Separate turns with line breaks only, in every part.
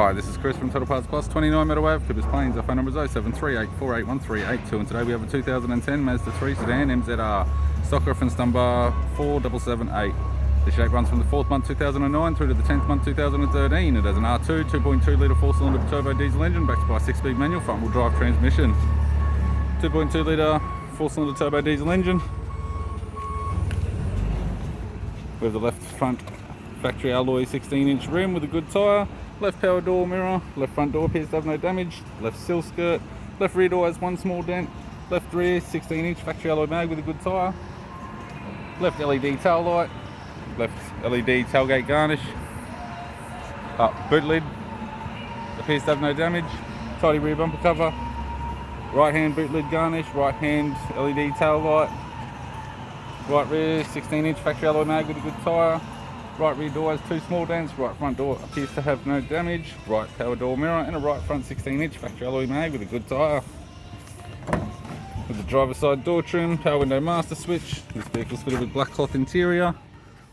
Hi, this is Chris from Total Parts Plus, 29 Meadow Ave, Coopers Plains. Our phone number is 0738481382, and today we have a 2010 Mazda 3 sedan MZR, stock reference number 4778. The shape runs from the 4th month 2009 through to the 10th month 2013. It has an R2 2.2 litre 4-cylinder turbo diesel engine backed by a 6-speed manual front-wheel drive transmission. 2.2 litre 4-cylinder turbo diesel engine. We have the left front factory alloy 16-inch rim with a good tyre, left power door mirror, left front door appears to have no damage, left sill skirt, left rear door has one small dent, left rear 16-inch factory alloy mag with a good tyre, left LED tail light, left LED tailgate garnish, boot lid appears to have no damage, tidy rear bumper cover, right hand boot lid garnish, right hand LED tail light, right rear 16-inch factory alloy mag with a good tyre, right rear door has two small dents, right front door appears to have no damage, right power door mirror, and a right front 16-inch factory alloy mag with a good tyre. With the driver's side door trim, power window master switch, this vehicle's fitted with black cloth interior,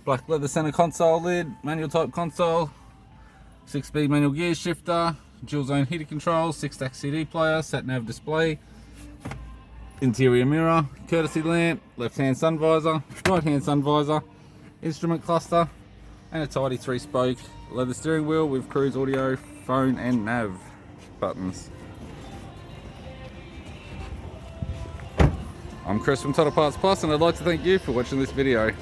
black leather center console lid, manual type console, 6-speed manual gear shifter, dual zone heater controls, 6-stack CD player, sat nav display, interior mirror, courtesy lamp, left hand sun visor, right hand sun visor, instrument cluster, and a tidy 3-spoke leather steering wheel with cruise audio, phone and nav buttons. I'm Chris from Total Parts Plus, and I'd like to thank you for watching this video.